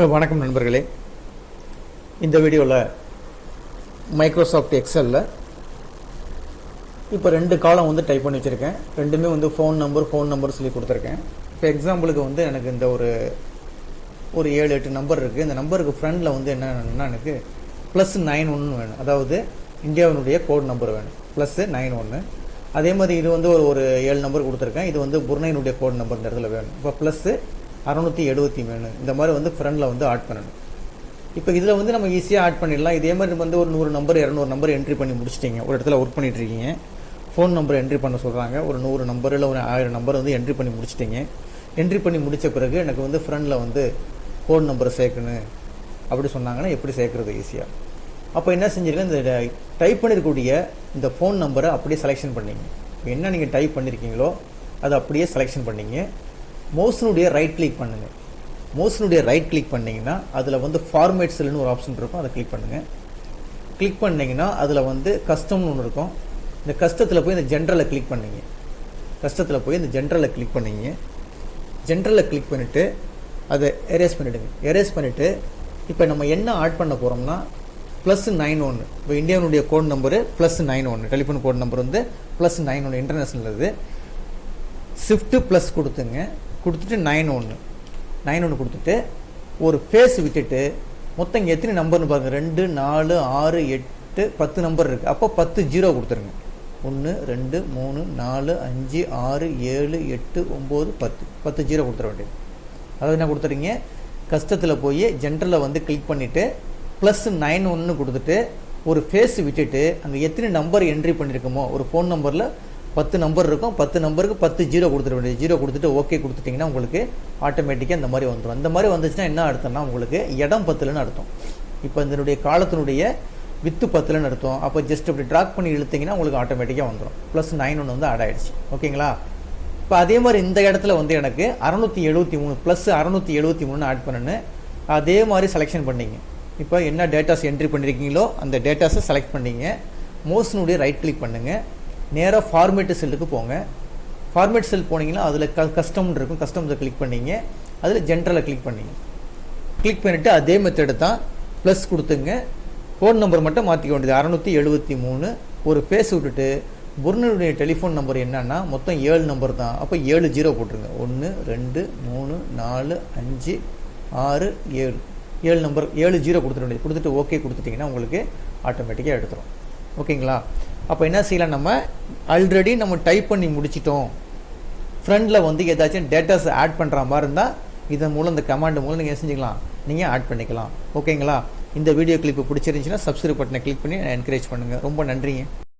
வணக்கம் நண்பர்களே. இந்த வீடியோவில் மைக்ரோசாஃப்ட் எக்ஸலில் இப்போ 2 காலம் வந்து டைப் பண்ணி வச்சுருக்கேன். ரெண்டுமே வந்து ஃபோன் நம்பர் சொல்லி கொடுத்துருக்கேன். இப்போ எக்ஸாம்பிளுக்கு வந்து எனக்கு இந்த ஒரு 7-8 நம்பர் இருக்குது. இந்த நம்பருக்கு ஃப்ரண்டில் வந்து என்னென்னா எனக்கு +91 வேணும். அதாவது இந்தியாவினுடைய கோட் நம்பர் வேணும், +91. அதே மாதிரி இது வந்து ஒரு 7 நம்பர் கொடுத்துருக்கேன். இது வந்து புர்னைனுடைய கோட் நம்பர் இந்த இடத்துல வேணும். இப்போ +673 இந்த மாதிரி வந்து ஃப்ரண்டில் வந்து ஆட் பண்ணணும். இப்போ இதில் வந்து நம்ம ஈஸியாக ஆட் பண்ணிடலாம். இதே மாதிரி வந்து ஒரு 100 நம்பர் 200 நம்பர் என்ட்ரி பண்ணி முடிச்சிட்டிங்க. ஒரு இடத்துல ஒர்க் பண்ணிட்டு இருக்கீங்க, ஃபோன் நம்பர் என்ட்ரி பண்ண சொல்கிறாங்க. ஒரு 100 நம்பர் இல்லை ஒரு 1000 நம்பர் வந்து என்ட்ரி பண்ணி முடிச்சிட்டிங்க. என்ட்ரி பண்ணி முடித்த பிறகு எனக்கு வந்து ஃப்ரண்டில் வந்து கோட் நம்பரை சேர்க்கணும் அப்படி சொன்னாங்கன்னா எப்படி சேர்க்குறது ஈஸியாக. அப்போ என்ன செஞ்சிருக்கேன், இந்த டைப் பண்ணியிருக்கக்கூடிய இந்த ஃபோன் நம்பரை அப்படியே செலெக்ஷன் பண்ணிங்க. என்ன நீங்கள் டைப் பண்ணியிருக்கீங்களோ அதை அப்படியே செலெக்ஷன் பண்ணிங்க. மவுஸினுடைய ரைட் கிளிக் பண்ணுங்கள். மவுஸினுடைய ரைட் கிளிக் பண்ணிங்கன்னா அதில் வந்து ஃபார்மேட் செல்லுன்னு ஒரு ஆப்ஷன் இருக்கும், அதை கிளிக் பண்ணுங்கள். கிளிக் பண்ணிங்கன்னா அதில் வந்து கஸ்டம்னு ஒன்று இருக்கும். இந்த கஸ்டத்தில் போய் இந்த ஜென்ரலை கிளிக் பண்ணிங்க. கஸ்டத்தில் போய் இந்த ஜென்ரலை கிளிக் பண்ணிங்க. ஜென்ரலில் கிளிக் பண்ணிவிட்டு அதை எரேஸ் பண்ணிவிடுங்க. எரேஸ் பண்ணிவிட்டு இப்போ நம்ம என்ன ஆட் பண்ண போகிறோம்னா +91. இப்போ இந்தியாவுடைய code number +91, telephone code number வந்து +91 இன்டர்நேஷ்னல். இது ஷிஃப்ட்டு ப்ளஸ் கொடுத்துங்க. கொடுத்துட்டு 91 கொடுத்துட்டு ஒரு ஃபேஸ் விட்டுட்டு மொத்தம் இங்கே எத்தனை நம்பர்னு பாருங்கள், 2 4 6 8 10 நம்பர் இருக்குது. அப்போ 10 0 கொடுத்துருங்க. 1 2 3 4 5 6 7 8 9 10 0 கொடுத்துட வேண்டியது. அதாவது என்ன கொடுத்துறீங்க, கஸ்டத்தில் போய் ஜென்ரலில் வந்து கிளிக் பண்ணிவிட்டு +91 கொடுத்துட்டு ஒரு ஃபேஸ் விட்டுட்டு அங்கே எத்தனை நம்பர் என்ட்ரி பண்ணியிருக்கோமோ, ஒரு ஃபோன் நம்பரில் 10 நம்பர் இருக்கும், 10 நம்பருக்கு 10 0 கொடுத்துட வேண்டியது. 0 கொடுத்துட்டு ஓகே கொடுத்துட்டிங்கன்னா உங்களுக்கு ஆட்டோமேட்டிக்காக இந்த மாதிரி வந்துடும். அந்த மாதிரி வந்துச்சுன்னா என்ன அர்த்தம்னா உங்களுக்கு இடம் பத்தலன்னு அர்த்தம். இப்போ இதனுடைய காலத்தினுடைய வித்து பத்தலன்னு அர்த்தம். அப்போ ஜஸ்ட் இப்படி ட்ராக் பண்ணி இழுத்திங்கன்னா உங்களுக்கு ஆட்டோமேட்டிக்காக வந்துடும். +91 வந்து ஆட் ஆகிடுச்சு. ஓகேங்களா. இப்போ அதே மாதிரி இந்த இடத்துல வந்து எனக்கு 673 +673 ஆட் பண்ணணும். அதே மாதிரி செலெக்ஷன் பண்ணிங்க. இப்போ என்ன டேட்டாஸ் என்ட்ரி பண்ணியிருக்கீங்களோ அந்த டேட்டாஸை செலக்ட் பண்ணிங்க. மவுஸினுடைய ரைட் கிளிக் பண்ணுங்கள். நேராக ஃபார்மேட்டு செல்லுக்கு போங்க. ஃபார்மேட் செல் போனீங்கன்னா அதில் கஸ்டம்னு இருக்கும், கஸ்டம்ஸை கிளிக் பண்ணிங்க. அதில் ஜென்ரலை கிளிக் பண்ணிங்க. கிளிக் பண்ணிவிட்டு அதே மெத்தடு தான் ப்ளஸ் கொடுத்துங்க. ஃபோன் நம்பர் மட்டும் மாற்றிக்க வேண்டியது 673. ஒரு ஃபேஸ் விட்டுட்டு புர்னுடைய டெலிஃபோன் நம்பர் என்னன்னா மொத்தம் 7 நம்பர் தான். அப்போ 7 0 போட்டுருங்க. 1 2 3 4 5 6 7 நம்பர் 7 0 கொடுத்துட வேண்டியது. கொடுத்துட்டு ஓகே கொடுத்துட்டிங்கன்னா உங்களுக்கு ஆட்டோமேட்டிக்காக எடுத்துரும். ஓகேங்களா. அப்போ என்ன செய்யலாம், நம்ம ஆல்ரெடி நம்ம டைப் பண்ணி முடிச்சிட்டோம், ஃப்ரண்டில் வந்து ஏதாச்சும் டேட்டாஸ் ஆட் பண்ணுற மாதிரி இருந்தால் இதன் மூலம் இந்த கமாண்ட் மூலம் நீங்கள் செஞ்சுக்கலாம், நீங்கள் ஆட் பண்ணிக்கலாம். ஓகேங்களா. இந்த வீடியோ கிளிப்பு பிடிச்சிருந்துச்சுன்னா சப்ஸ்கிரைப் பட்டனை கிளிக் பண்ணி என்கரேஜ் பண்ணுங்கள். ரொம்ப நன்றிங்க.